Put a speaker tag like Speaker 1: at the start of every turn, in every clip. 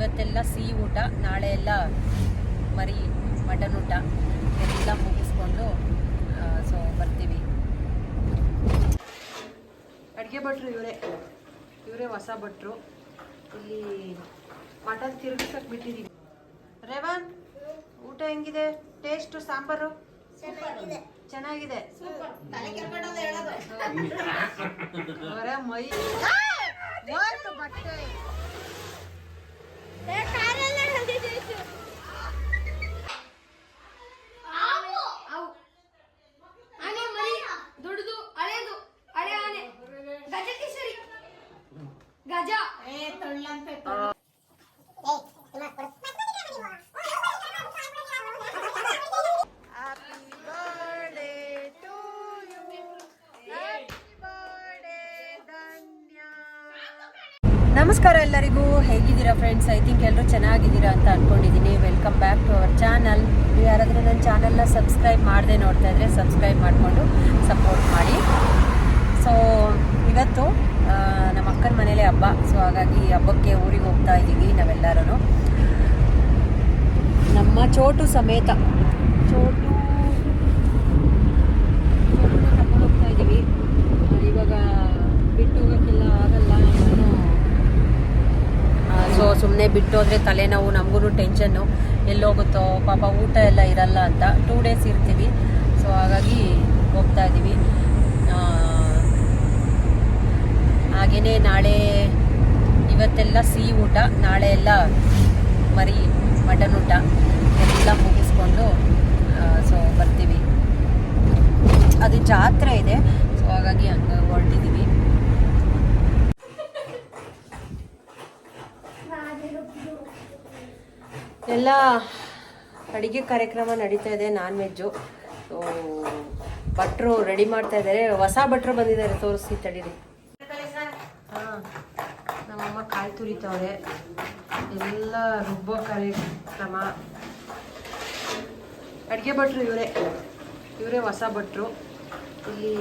Speaker 1: ಇವತ್ತೆಲ್ಲ ಸಿಹಿ ಊಟ, ನಾಳೆ ಎಲ್ಲ ಮರಿ ಮಟನ್ ಊಟ ಎಲ್ಲ ಮುಗಿಸ್ಕೊಂಡು ಸೊ ಬರ್ತೀವಿ. ಅಡುಗೆ ಭಟ್ರು ಇವರೇ ಹೊಸ ಭಟ್ರು. ಇಲ್ಲಿ ಮಟನ್ ತಿರುಗಿಸಕ್ಕೆ ಬಿಟ್ಟಿದ್ದೀವಿ. ರೇವನ್, ಊಟ ಹೆಂಗಿದೆ? ಟೇಸ್ಟು ಸಾಂಬಾರು ಚೆನ್ನಾಗಿದೆ. ಅವರ ಮೈ ಬಟ್ಟೆ
Speaker 2: ಗಜ
Speaker 1: ನಮಸ್ಕಾರ ಎಲ್ಲರಿಗೂ, ಹೇಗಿದ್ದೀರಾ ಫ್ರೆಂಡ್ಸ್? ಐ ಥಿಂಕ್ ಎಲ್ಲರೂ ಚೆನ್ನಾಗಿದ್ದೀರಾ ಅಂತ ಅಂದ್ಕೊಂಡಿದ್ದೀನಿ. Welcome back to our channel. ನೀವು ಯಾರಾದರೂ ನನ್ನ ಚಾನಲ್ನ ಸಬ್ಸ್ಕ್ರೈಬ್ ಮಾಡದೆ ನೋಡ್ತಾ ಇದ್ದರೆ ಸಬ್ಸ್ಕ್ರೈಬ್ ಮಾಡಿಕೊಂಡು ಸಪೋರ್ಟ್ ಮಾಡಿ. ಸೊ ಇವತ್ತು ನಮ್ಮ ಅಕ್ಕನ ಮನೇಲೆ ಹಬ್ಬ. ಸೊ ಹಾಗಾಗಿ ಹಬ್ಬಕ್ಕೆ ಊರಿಗೆ ಹೋಗ್ತಾ ಇದ್ದೀವಿ ನಾವೆಲ್ಲರೂ. ನಮ್ಮ ಚೋಟು ಸಮೇತ ಚೋಟು ಕರ್ಕೊಂಡು ಹೋಗ್ತಾ ಇದ್ದೀವಿ. ಇವಾಗ ಬಿಟ್ಟು ಹೋಗೋಕ್ಕೆಲ್ಲ ಆಗಲ್ಲ. ಸೊ ಸುಮ್ಮನೆ ಬಿಟ್ಟು ಹೋದರೆ ತಲೆನೋವು, ನಮಗೂ ಟೆನ್ಷನ್ನು, ಎಲ್ಲೋಗುತ್ತೋ ಪಾಪ, ಊಟ ಎಲ್ಲ ಇರಲ್ಲ ಅಂತ. 2 ಡೇಸ್ ಇರ್ತೀವಿ. ಸೊ ಹಾಗಾಗಿ ಹೋಗ್ತಾ ಇದ್ದೀವಿ. ಹಾಗೆಯೇ ನಾಳೆ ಇವತ್ತೆಲ್ಲ ಸಿಹಿ ಊಟ, ನಾಳೆ ಎಲ್ಲ ಮರಿ ಮಟನ್ ಊಟ ಎಲ್ಲ ಮುಗಿಸ್ಕೊಂಡು ಸೊ ಬರ್ತೀವಿ. ಅದು ಜಾತ್ರೆ ಇದೆ. ಸೊ ಹಾಗಾಗಿ ಹಂಗೆ ಹೊರಟಿದ್ದೀವಿ. ಎಲ್ಲ ಅಡುಗೆ ಕಾರ್ಯಕ್ರಮ ನಡೀತಾ ಇದೆ, ನಾನ್ ವೆಜ್ಜು. ಸೊ ಭಟ್ರು ರೆಡಿ ಮಾಡ್ತಾ ಇದ್ದಾರೆ. ಹೊಸ ಭಟ್ರು ಬಂದಿದ್ದಾರೆ, ತೋರಿಸಿ ತಡೀರಿ. ಹಾಂ, ನಮ್ಮಮ್ಮ ಕಾಯಿ ತುರಿತವ್ರೆ. ಎಲ್ಲ ರುಬ್ಬೋ ಕಾರ್ಯಕ್ರಮ. ಅಡುಗೆ ಭಟ್ರು ಇವರೇ ಹೊಸ ಭಟ್ರು. ಇಲ್ಲಿ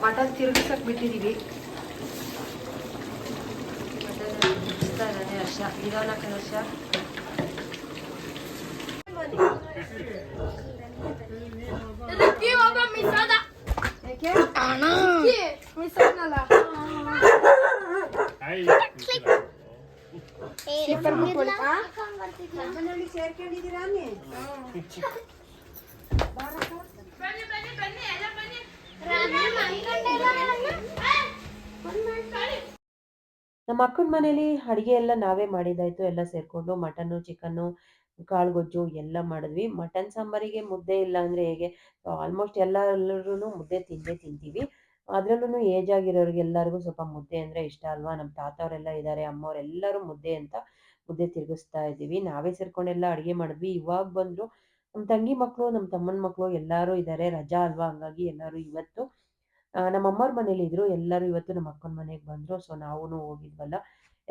Speaker 1: ಮಟನ್ ತಿರುಗಿಸಕ್ಕೆ ಬಿಟ್ಟಿದ್ದೀವಿ. ಮಟನ್ ತಿರುಗಿಸ್ತಾ ಇದ್ದಾನೆ ಹರ್ಷ, ನಿಧಾನಕ್ಕ ಹರ್ಷ. ನಮ್ಮ ಅಕ್ಕನ ಮನೇಲಿ ಅಡುಗೆ ಎಲ್ಲ ನಾವೇ ಮಾಡಿದ್ದಾಯ್ತು. ಎಲ್ಲ ಸೇರಿಕೊಂಡು ಮಟನ್ನು, ಚಿಕನ್ನು, ಕಾಳುಗೊಜ್ಜು ಎಲ್ಲ ಮಾಡಿದ್ವಿ. ಮಟನ್ ಸಾಂಬಾರಿಗೆ ಮುದ್ದೆ ಇಲ್ಲ ಅಂದರೆ ಹೇಗೆ? ಆಲ್ಮೋಸ್ಟ್ ಎಲ್ಲರೂ ಮುದ್ದೆ ತಿಂತೀವಿ. ಅದರಲ್ಲೂ ಏಜ್ ಆಗಿರೋರಿಗೆಲ್ಲರಿಗೂ ಸ್ವಲ್ಪ ಮುದ್ದೆ ಅಂದರೆ ಇಷ್ಟ ಅಲ್ವಾ? ನಮ್ಮ ತಾತವರೆಲ್ಲ ಇದ್ದಾರೆ, ಅಮ್ಮವರೆಲ್ಲರೂ ಮುದ್ದೆ ಅಂತ ಮುದ್ದೆ ತಿರುಗಿಸ್ತಾ ಇದ್ದೀವಿ. ನಾವೇ ಸೇರ್ಕೊಂಡೆಲ್ಲ ಅಡುಗೆ ಮಾಡಿದ್ವಿ. ಇವಾಗ ಬಂದರು ನಮ್ಮ ತಂಗಿ ಮಕ್ಕಳು, ನಮ್ಮ ತಮ್ಮನ ಮಕ್ಕಳು ಎಲ್ಲರೂ ಇದ್ದಾರೆ. ರಜಾ ಅಲ್ವಾ, ಹಂಗಾಗಿ ಎಲ್ಲರೂ ಇವತ್ತು ನಮ್ಮ ಅಮ್ಮವ್ರ ಮನೇಲಿ ಇದ್ರು. ಎಲ್ಲರೂ ಇವತ್ತು ನಮ್ಮ ಅಕ್ಕನ ಮನೆಗೆ ಬಂದರು. ಸೊ ನಾವು ಹೋಗಿದ್ವಲ್ಲ,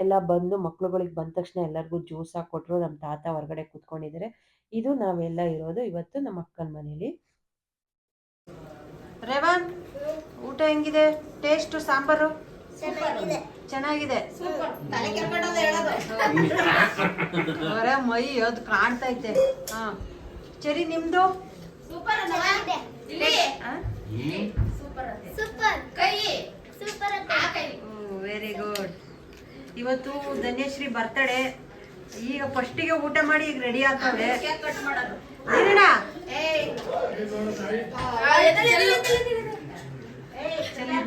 Speaker 1: ಎಲ್ಲ ಬಂದು ಮಕ್ಳುಗಳಿಗೆ ಬಂದ ತಕ್ಷಣ ಎಲ್ಲರಿಗೂ ಜ್ಯೂಸ್ ಹಾಕ್ಕೊಟ್ರು. ನಮ್ಮ ತಾತ ಹೊರಗಡೆ ಕೂತ್ಕೊಂಡಿದ್ದಾರೆ. ಇದು ನಾವೆಲ್ಲ ಇರೋದು ಇವತ್ತು ನಮ್ಮ ಅಕ್ಕನ ಮನೇಲಿ. ರೇವನ್, ಊಟ ಹೆಂಗಿದೆ? ಟೇಸ್ಟು ಸಾಂಬಾರು ಚೆನ್ನಾಗಿದೆ. ಅವರ ಮೈ ಅದು ಕಾಣ್ತೈತೆ. ಹಾಂ ಸರಿ, ನಿಮ್ದು? Very good. ಇವತ್ತು ಧನ್ಯಶ್ರೀ ಬರ್ತಡೆ. ಈಗ ಫಸ್ಟಿಗೆ ಊಟ ಮಾಡಿ ಈಗ ರೆಡಿ ಆಗ್ತವೆ.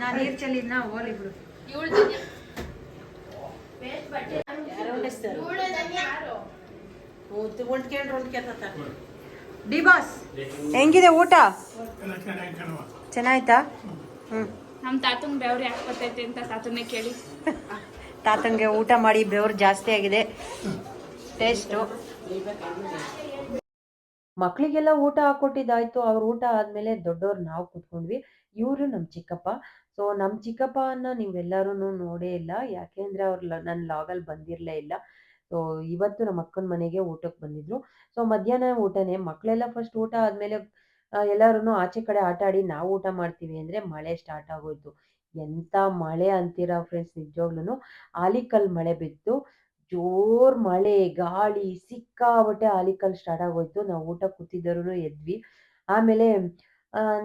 Speaker 1: ನಾ ನೀರು ಚೆಲ್ಲಿದ್ನ ಓಲಿ ಬಿಡು. ಡಿ ಬಾಸ್, ಹೆಂಗಿದೆ ಊಟ? ಚೆನ್ನಾಯ್ತಾ?
Speaker 2: ನಮ್ಮ ತಾತಂಗ್ ಬೆವ್ರು ಯಾಕೆ ಬರ್ತೈತೆ ಅಂತ ತಾತನ್ನೇ ಕೇಳಿ.
Speaker 1: ತಾತಂಗೆ ಊಟ ಮಾಡಿ ಬೆವರು ಜಾಸ್ತಿ ಆಗಿದೆ. ಟೇಸ್ಟು ಮಕ್ಕಳಿಗೆಲ್ಲ ಊಟ ಹಾಕೊಟ್ಟಿದ್ದಾಯ್ತು. ಅವ್ರ ಊಟ ಆದಮೇಲೆ ದೊಡ್ಡವ್ರು ನಾವು ಕೂತ್ಕೊಂಡ್ವಿ. ಇವರು ನಮ್ಮ ಚಿಕ್ಕಪ್ಪ. ಸೊ ನಮ್ಮ ಚಿಕ್ಕಪ್ಪನ ನೀವೆಲ್ಲರೂ ನೋಡೇ ಇಲ್ಲ, ಯಾಕೆಂದರೆ ಅವ್ರು ನನ್ನ ಲಾಗಲ್ಲಿ ಬಂದಿರಲೇ ಇಲ್ಲ. ಸೊ ಇವತ್ತು ನಮ್ಮ ಅಕ್ಕನ ಮನೆಗೆ ಊಟಕ್ಕೆ ಬಂದಿದ್ರು. ಸೊ ಮಧ್ಯಾಹ್ನ ಊಟನೇ. ಮಕ್ಕಳೆಲ್ಲ ಫಸ್ಟ್ ಊಟ ಆದಮೇಲೆ ಎಲ್ಲರೂ ಆಚೆ ಕಡೆ ಆಟ ಆಡಿ ನಾವು ಊಟ ಮಾಡ್ತೀವಿ ಅಂದರೆ ಮಳೆ ಸ್ಟಾರ್ಟ್ ಆಗೋಯ್ತು. ಎಂಥ ಮಳೆ ಅಂತೀರಾ ಫ್ರೆಂಡ್ಸ್, ನಿಜವಾಗ್ಲೂ ಆಲಿಕಲ್ ಮಳೆ ಬಿತ್ತು. ಜೋರ್ ಮಳೆ, ಗಾಳಿ, ಸಿಕ್ಕಾಪಟ್ಟೆ ಆಲಿಕಲ್ಲು ಸ್ಟಾರ್ಟ್ ಆಗೋಯ್ತು. ನಾವು ಊಟ ಕೂತಿದ್ದೋರು ಎದ್ವಿ. ಆಮೇಲೆ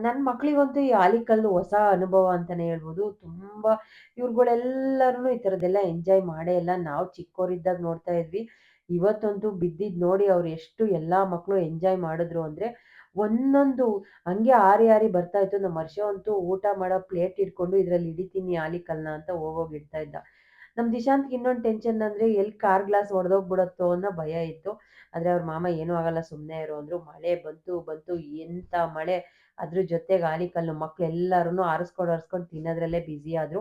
Speaker 1: ನನ್ನ ಮಕ್ಳಿಗಂತೂ ಈ ಆಲಿಕಲ್ಲು ಹೊಸ ಅನುಭವ ಅಂತಾನೆ ಹೇಳ್ಬೋದು. ತುಂಬಾ ಇವ್ರುಗಳೆಲ್ಲರೂ ಈ ಥರದ್ದೆಲ್ಲ ಎಂಜಾಯ್ ಮಾಡೇ ಇಲ್ಲ. ನಾವು ಚಿಕ್ಕೋರಿದ್ದಾಗ ನೋಡ್ತಾ ಇದ್ವಿ. ಇವತ್ತಂತೂ ಬಿದ್ದಿದ್ ನೋಡಿ ಅವ್ರು ಎಷ್ಟು ಎಲ್ಲಾ ಮಕ್ಳು ಎಂಜಾಯ್ ಮಾಡಿದ್ರು ಅಂದ್ರೆ, ಒಂದೊಂದು ಹಂಗೆ ಹಾರಿ ಹಾರಿ ಬರ್ತಾ ಇತ್ತು. ನಮ್ಮ ಹರ್ಷ ಅಂತೂ ಊಟ ಮಾಡೋ ಪ್ಲೇಟ್ ಹಿಡ್ಕೊಂಡು ಇದ್ರಲ್ಲಿ ಹಿಡಿತೀನಿ ಆಲಿಕಲ್ನ ಅಂತ ಹೋಗೋಗಿ ಇಡ್ತಾ ಇದ್ದ. ನಮ್ ದಿಶಾಂತ್‌ಗೆ ಇನ್ನೊಂದು ಟೆನ್ಷನ್ ಅಂದ್ರೆ ಎಲ್ಲಿ ಕಾರ್ ಗ್ಲಾಸ್ ಒಡೆದೋಗ್ಬಿಡತ್ತೋ ಅನ್ನೋ ಭಯ ಇತ್ತು. ಆದ್ರೆ ಅವ್ರ ಮಾಮ ಏನೂ ಆಗಲ್ಲ ಸುಮ್ನೆ ಇರು ಅಂದ್ರು. ಮಳೆ ಬಂತು ಎಂತ ಮಳೆ! ಅದ್ರ ಜೊತೆಗೆ ಆಲಿಕಲ್ಲು ಮಕ್ಳೆಲ್ಲರೂನು ಆರಿಸ್ಕೊಂಡು ತಿನ್ನೋದ್ರಲ್ಲೇ ಬ್ಯುಸಿ ಆದ್ರು.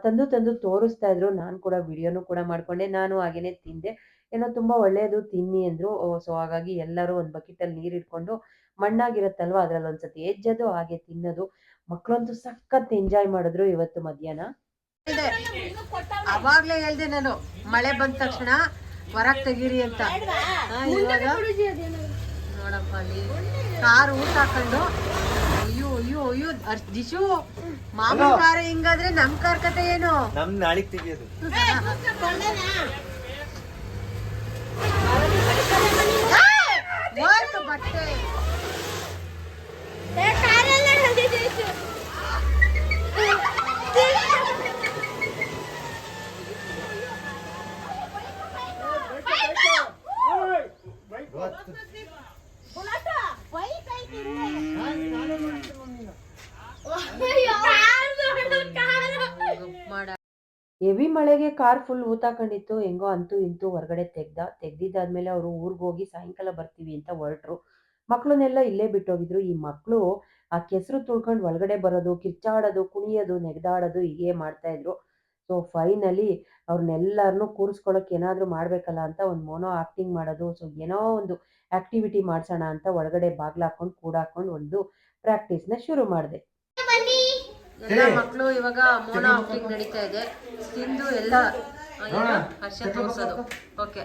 Speaker 1: ತಂದು ತೋರಿಸ್ತಾ ಇದ್ರು. ನಾನು ಕೂಡ ವಿಡಿಯೋನು ಕೂಡ ಮಾಡ್ಕೊಂಡೆ. ನಾನು ಹಾಗೇನೆ ತಿಂದೆ. ಏನೋ ತುಂಬಾ ಒಳ್ಳೇದು ತಿನ್ನಿ ಅಂದ್ರು. ಸೊ ಹಾಗಾಗಿ ಎಲ್ಲರೂ ಒಂದ್ ಬಕೆಟಲ್ಲಿ ನೀರ್ ಇಟ್ಕೊಂಡು ಮಣ್ಣಾಗಿರುತ್ತಲ್ವಾ ಅದ್ರಲ್ಲಿ ಒಂದ್ಸತಿ ಎಜ್ಜೋದು ಹಾಗೆ ತಿನ್ನೋದು. ಮಕ್ಳಂತೂ ಸಖತ್ ಎಂಜಾಯ್ ಮಾಡಿದ್ರು ಇವತ್ತು ಮಧ್ಯಾಹ್ನ. ಅವಾಗ್ಲೇ ಹೇಳ್ದೆ ನಾನು ಮಳೆ ಬಂದ ತಕ್ಷಣ ಹೊರಗ್ ತೆಗೀರಿ ಅಂತ. ಇವಾಗ ನೋಡಪ್ಪ ಅಲ್ಲಿ ಕಾರ್ ಊಟ ಹಾಕೊಂಡು ಅಯ್ಯೋ ದಿಶು ಮಾಮೂಲಿ ಕಾರ್ ಹಿಂಗಾದ್ರೆ ನಮ್ ಕಾರ್ ಕತೆ ಏನು?
Speaker 3: ನಮ್ ನಾಳಿಗ್ ತೆಗಿಯೋದು.
Speaker 1: ಬಟ್ಟೆ ಹೆವಿ ಮಳೆಗೆ ಕಾರ್ ಫುಲ್ ಊತಾಕೊಂಡಿತ್ತು. ಹೆಂಗೋ ಅಂತೂ ಇಂತೂ ಹೊರಗಡೆ ತೆಗ್ದಿದ್ದಾದ್ಮೇಲೆ ಅವರು ಊರಿಗೆ ಹೋಗಿ ಸಾಯಂಕಾಲ ಬರ್ತೀವಿ ಅಂತ ಹೊರಟ್ರು. ಮಕ್ಳನ್ನೆಲ್ಲ ಇಲ್ಲೇ ಬಿಟ್ಟೋಗಿದ್ರು. ಈ ಮಕ್ಳು ಆ ಕೆಸರು ತುಳ್ಕೊಂಡು ಒಳಗಡೆ ಬರೋದು, ಕಿರ್ಚಾಡೋದು, ಕುಣಿಯೋದು, ನೆಗದಾಡೋದು ಹೀಗೆ ಮಾಡ್ತಾ ಇದ್ರು. ಸೊ ಫೈನಲಿ ಅವ್ರನ್ನೆಲ್ಲರನ್ನೂ ಕೂರಿಸ್ಕೊಳ್ಳೋಕೆ ಏನಾದರೂ ಮಾಡಬೇಕಲ್ಲ ಅಂತ ಒಂದು ಮೋನೋ ಆಕ್ಟಿಂಗ್ ಮಾಡೋದು. ಸೊ ಏನೋ ಒಂದು ಆಕ್ಟಿವಿಟಿ ಮಾಡ್ಸೋಣ ಅಂತ ಒಳಗಡೆ ಬಾಗ್ಲು ಹಾಕೊಂಡು ಕೂಡಾಕೊಂಡು ಒಂದು ಪ್ರಾಕ್ಟೀಸ್ನ ಶುರು ಮಾಡಿದೆ. ಎಲ್ಲ ಮಕ್ಕಳು ಇವಾಗ ಮೋನೋ ಆಕ್ಟಿಂಗ್ ನಡೀತಾ ಇದೆ. ತಿಂದು ಎಲ್ಲ ಹರ್ಷ ತೋರಿಸೋದು. ಓಕೆ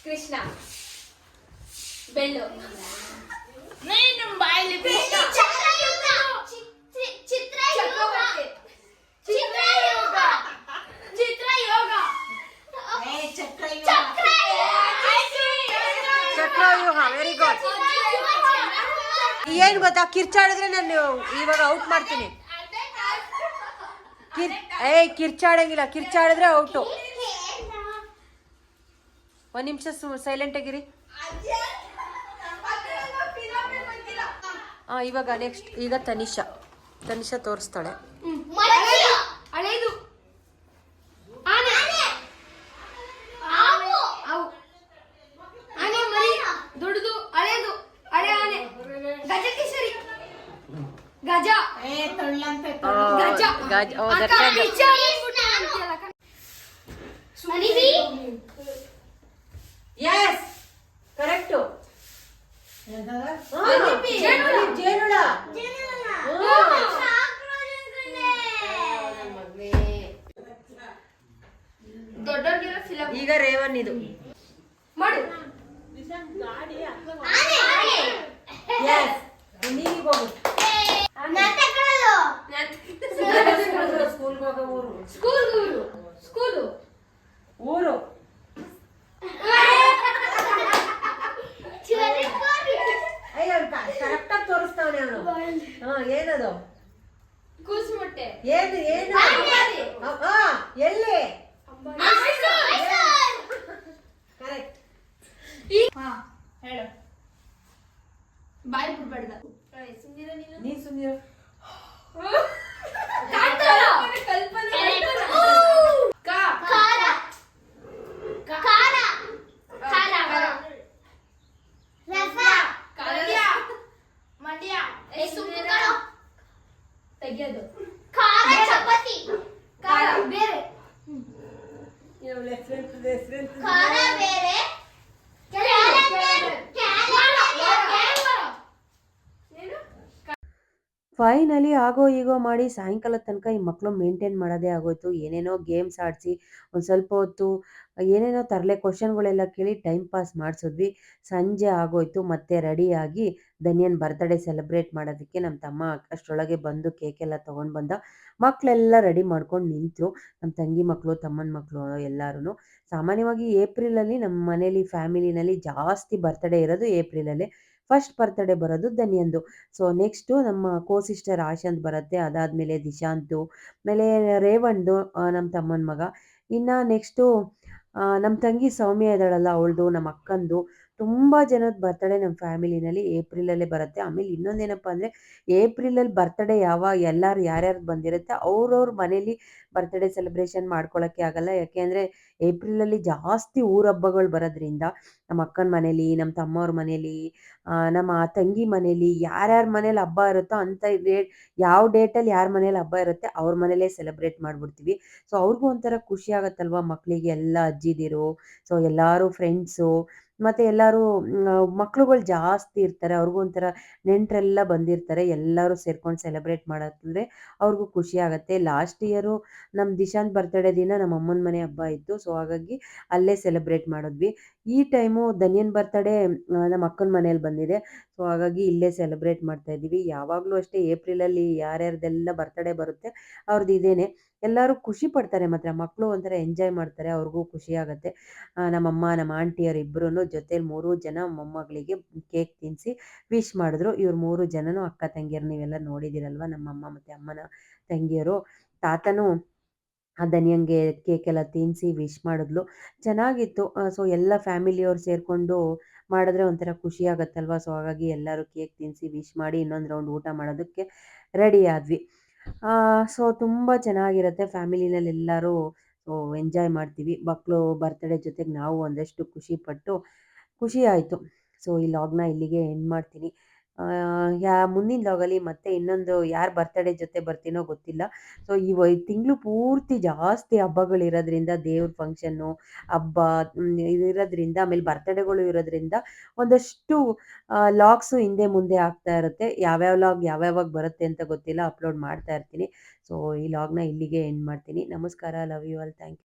Speaker 2: ಕೃಷ್ಣ ಬೆಳ್ಳು ನೀನು ಬಾಯಲ್ಲಿ
Speaker 1: ಚಕ್ರವ್ಯೂಹ. Very good. ಏನ್ ಗೊತ್ತಾ, ಕಿರ್ಚಾಡಿದ್ರೆ ನಾನು ಇವಾಗ ಔಟ್ ಮಾಡ್ತೀನಿ. ಕಿರ್ಚಾಡಂಗಿಲ್ಲ, ಕಿರ್ಚಾಡಿದ್ರೆ ಔಟು. ಒಂದ್ ನಿಮಿಷ ಸೈಲೆಂಟ್ ಆಗಿರಿ. ಇವಾಗ ನೆಕ್ಸ್ಟ್ ಈಗ ತನಿಷಾ ತೋರಿಸ್ತಾಳೆ.
Speaker 2: ಗಜ
Speaker 1: ಯಸ್ ಕರೆಕ್ಟು. ಜೇನುಳ. ಈಗ ರೇವನ್ ಇದು ಮಾಡು. ನೀರಿಗೆ ಹೋಗು. ಊರು ಕರೆಕ್ಟಾಗಿ ತೋರಿಸ್ತಾವನೆ ಅವನು. ಏನದು?
Speaker 2: ಕೂಸುಮೊಟ್ಟೆ.
Speaker 1: ಏನು ಎಲ್ಲಿ? ಕರೆಕ್ಟ್.
Speaker 2: ಹೇಳು. ಬಾಯ್ ಬಿಡ್ಬೇಡ.
Speaker 1: ನೀನ್ ಸುಮ್ನಿರು.
Speaker 2: ತೆಗಿಯೋದು
Speaker 4: ಚಪಾತಿ
Speaker 2: ಖಾರ ಬೇರೆ
Speaker 4: ಖಾರ ಬೇರೆ
Speaker 1: ಫೈನಲಿ ಆಗೋ ಈಗೋ ಮಾಡಿ ಸಾಯಂಕಾಲದ ತನಕ ಈ ಮಕ್ಕಳು ಮೇಂಟೈನ್ ಮಾಡೋದೇ ಆಗೋಯ್ತು. ಏನೇನೋ ಗೇಮ್ಸ್ ಆಡಿಸಿ ಒಂದು ಸ್ವಲ್ಪ ಹೊತ್ತು ಏನೇನೋ ತರಲೆ ಕ್ವಶನ್ಗಳೆಲ್ಲ ಕೇಳಿ ಟೈಮ್ ಪಾಸ್ ಮಾಡಿಸಿದ್ವಿ. ಸಂಜೆ ಆಗೋಯ್ತು. ಮತ್ತೆ ರೆಡಿಯಾಗಿ ಧನ್ಯನ ಬರ್ತ್ಡೇ ಸೆಲೆಬ್ರೇಟ್ ಮಾಡೋದಕ್ಕೆ ನಮ್ಮ ತಮ್ಮ ಅಷ್ಟರೊಳಗೆ ಬಂದು ಕೇಕೆಲ್ಲ ತೊಗೊಂಡು ಬಂದ. ಮಕ್ಕಳೆಲ್ಲ ರೆಡಿ ಮಾಡ್ಕೊಂಡು ನಿಂತರು. ನಮ್ಮ ತಂಗಿ ಮಕ್ಕಳು, ತಮ್ಮನ ಮಕ್ಕಳು ಎಲ್ಲರೂ. ಸಾಮಾನ್ಯವಾಗಿ ಏಪ್ರಿಲಲ್ಲಿ ನಮ್ಮ ಮನೇಲಿ ಫ್ಯಾಮಿಲಿನಲ್ಲಿ ಜಾಸ್ತಿ ಬರ್ತ್ಡೇ ಇರೋದು ಏಪ್ರಿಲಲ್ಲೇ. ಫಸ್ಟ್ ಬರ್ತ್ಡೇ ಬರೋದು ಧನ್ಯಂದು. ಸೊ ನೆಕ್ಸ್ಟು ನಮ್ಮ ಸಿಸ್ಟರ್ ಆಶಾಂತ್ ಬರುತ್ತೆ. ಅದಾದಮೇಲೆ ದಿಶಾಂತು, ಆಮೇಲೆ ರೇವಣ್ದು ನಮ್ಮ ತಮ್ಮನ ಮಗ. ಇನ್ನು ನೆಕ್ಸ್ಟು ನಮ್ಮ ತಂಗಿ ಸೌಮ್ಯ ಇದ್ದಾಳಲ್ಲ ಅವಳದು, ನಮ್ಮ ಅಕ್ಕಂದು. ತುಂಬ ಜನದ ಬರ್ತ್ಡೇ ನಮ್ಮ ಫ್ಯಾಮಿಲಿನಲ್ಲಿ ಏಪ್ರಿಲಲ್ಲೇ ಬರುತ್ತೆ. ಆಮೇಲೆ ಇನ್ನೊಂದೇನಪ್ಪ ಅಂದರೆ ಏಪ್ರಿಲಲ್ಲಿ ಬರ್ತ್ಡೇ ಎಲ್ಲರೂ ಯಾರ್ಯಾರು ಬಂದಿರುತ್ತೆ ಅವ್ರವ್ರ ಮನೇಲಿ ಬರ್ತ್ಡೇ ಸೆಲೆಬ್ರೇಷನ್ ಮಾಡ್ಕೊಳ್ಳೋಕ್ಕೆ ಆಗಲ್ಲ. ಯಾಕೆ ಅಂದರೆ ಏಪ್ರಿಲಲ್ಲಿ ಜಾಸ್ತಿ ಊರ ಹಬ್ಬಗಳು ಬರೋದ್ರಿಂದ ನಮ್ಮ ಅಕ್ಕನ ಮನೇಲಿ, ನಮ್ಮ ತಮ್ಮವ್ರ ಮನೇಲಿ, ನಮ್ಮ ತಂಗಿ ಮನೇಲಿ ಯಾರ್ಯಾರ ಮನೇಲಿ ಹಬ್ಬ ಇರುತ್ತೋ ಅಂಥ ಯಾವ ಡೇಟಲ್ಲಿ ಯಾರ ಮನೇಲಿ ಹಬ್ಬ ಇರುತ್ತೆ ಅವ್ರ ಮನೇಲೇ ಸೆಲೆಬ್ರೇಟ್ ಮಾಡಿಬಿಡ್ತೀವಿ. ಸೊ ಅವ್ರಿಗೂ ಒಂಥರ ಖುಷಿ ಆಗುತ್ತಲ್ವ, ಮಕ್ಕಳಿಗೆ ಎಲ್ಲ ಅಜ್ಜಿದಿರು, ಸೊ ಎಲ್ಲರೂ ಫ್ರೆಂಡ್ಸು, ಮತ್ತು ಎಲ್ಲರೂ ಮಕ್ಳುಗಳು ಜಾಸ್ತಿ ಇರ್ತಾರೆ. ಅವ್ರಿಗೂ ಒಂಥರ ನೆಂಟರೆಲ್ಲ ಬಂದಿರ್ತಾರೆ. ಎಲ್ಲರೂ ಸೇರ್ಕೊಂಡು ಸೆಲೆಬ್ರೇಟ್ ಮಾಡೋದಂದರೆ ಅವ್ರಿಗೂ ಖುಷಿ ಆಗುತ್ತೆ. ಲಾಸ್ಟ್ ಇಯರು ನಮ್ಮ ದಿಶಾಂತ್ ಬರ್ತ್ಡೇ ದಿನ ನಮ್ಮ ಅಮ್ಮನ ಮನೆ ಹಬ್ಬ ಇತ್ತು. ಸೊ ಹಾಗಾಗಿ ಅಲ್ಲೇ ಸೆಲೆಬ್ರೇಟ್ ಮಾಡಿದ್ವಿ. ಈ ಟೈಮು ಧನ್ಯನ್ ಬರ್ತ್ಡೇ ನಮ್ಮ ಅಕ್ಕನ ಮನೇಲಿ ಬಂದಿದೆ. ಸೊ ಹಾಗಾಗಿ ಇಲ್ಲೇ ಸೆಲೆಬ್ರೇಟ್ ಮಾಡ್ತಾ ಇದ್ದೀವಿ. ಯಾವಾಗಲೂ ಅಷ್ಟೇ ಏಪ್ರಿಲಲ್ಲಿ ಯಾರ್ಯಾರ್ದೆಲ್ಲ ಬರ್ತ್ಡೇ ಬರುತ್ತೆ ಅವ್ರದ್ದು ಇದೇನೆ. ಎಲ್ಲರೂ ಖುಷಿ ಪಡ್ತಾರೆ, ಮಾತ್ರ ಮಕ್ಕಳು ಒಂಥರ ಎಂಜಾಯ್ ಮಾಡ್ತಾರೆ, ಅವ್ರಿಗೂ ಖುಷಿ ಆಗುತ್ತೆ. ನಮ್ಮಮ್ಮ, ನಮ್ಮ ಆಂಟಿಯರು ಇಬ್ಬರೂ ಜೊತೇಲಿ 3 ಜನ ಮೊಮ್ಮಗಳಿಗೆ ಕೇಕ್ ತಿನ್ನಿಸಿ ವಿಶ್ ಮಾಡಿದ್ರು. ಇವ್ರು 3 ಜನನೂ ಅಕ್ಕ ತಂಗಿಯರು, ನೀವೆಲ್ಲ ನೋಡಿದ್ದೀರಲ್ವ, ನಮ್ಮಮ್ಮ ಮತ್ತು ಅಮ್ಮನ ತಂಗಿಯರು. ತಾತನೂ ಆ ಧನ್ಯಂಗೆ ಕೇಕೆಲ್ಲ ತಿನ್ನಿಸಿ ವಿಶ್ ಮಾಡಿದ್ಲು. ಚೆನ್ನಾಗಿತ್ತು. ಸೊ ಎಲ್ಲ ಫ್ಯಾಮಿಲಿಯವ್ರು ಸೇರಿಕೊಂಡು ಮಾಡಿದ್ರೆ ಒಂಥರ ಖುಷಿ ಆಗುತ್ತಲ್ವ. ಸೊ ಹಾಗಾಗಿ ಎಲ್ಲರೂ ಕೇಕ್ ತಿನ್ನಿಸಿ ವಿಶ್ ಮಾಡಿ ಇನ್ನೊಂದು ರೌಂಡ್ ಊಟ ಮಾಡೋದಕ್ಕೆ ರೆಡಿ ಆದ್ವಿ. ಸೊ ತುಂಬ ಚೆನ್ನಾಗಿರುತ್ತೆ ಫ್ಯಾಮಿಲಿನಲ್ಲಿ ಎಲ್ಲರೂ. ಸೊ ಎಂಜಾಯ್ ಮಾಡ್ತೀವಿ. ಮಕ್ಕಳು ಬರ್ತ್ಡೇ ಜೊತೆಗೆ ನಾವು ಒಂದಷ್ಟು ಖುಷಿಪಟ್ಟು ಖುಷಿ ಆಯಿತು. ಸೊ ಈ ಲಾಗ್ನ ಇಲ್ಲಿಗೆ ಎಂಡ್ ಮಾಡ್ತೀನಿ. ಮುಂದಿನ ಲಾಗಲ್ಲಿ ಮತ್ತೆ ಇನ್ನೊಂದು ಯಾರ ಬರ್ತ್ಡೇ ಜೊತೆ ಬರ್ತೀನೋ ಗೊತ್ತಿಲ್ಲ. ಸೊ ಈ ತಿಂಗಳು ಪೂರ್ತಿ ಜಾಸ್ತಿ ಹಬ್ಬಗಳಿರೋದ್ರಿಂದ, ದೇವ್ರ ಫಂಕ್ಷನ್ನು, ಹಬ್ಬ ಇರೋದ್ರಿಂದ, ಆಮೇಲೆ ಬರ್ತ್ಡೇಗಳು ಇರೋದ್ರಿಂದ ಒಂದಷ್ಟು ಲಾಗ್ಸು ಹಿಂದೆ ಮುಂದೆ ಆಗ್ತಾ ಇರುತ್ತೆ. ಯಾವ್ಯಾವ ಲಾಗ್ ಯಾವ್ಯಾವಾಗ ಬರುತ್ತೆ ಅಂತ ಗೊತ್ತಿಲ್ಲ, ಅಪ್ಲೋಡ್ ಮಾಡ್ತಾ ಇರ್ತೀನಿ. ಸೊ ಈ ಲಾಗ್ನ ಇಲ್ಲಿಗೆ ಎಂಡ್ ಮಾಡ್ತೀನಿ. ನಮಸ್ಕಾರ. Love you all. Thank you.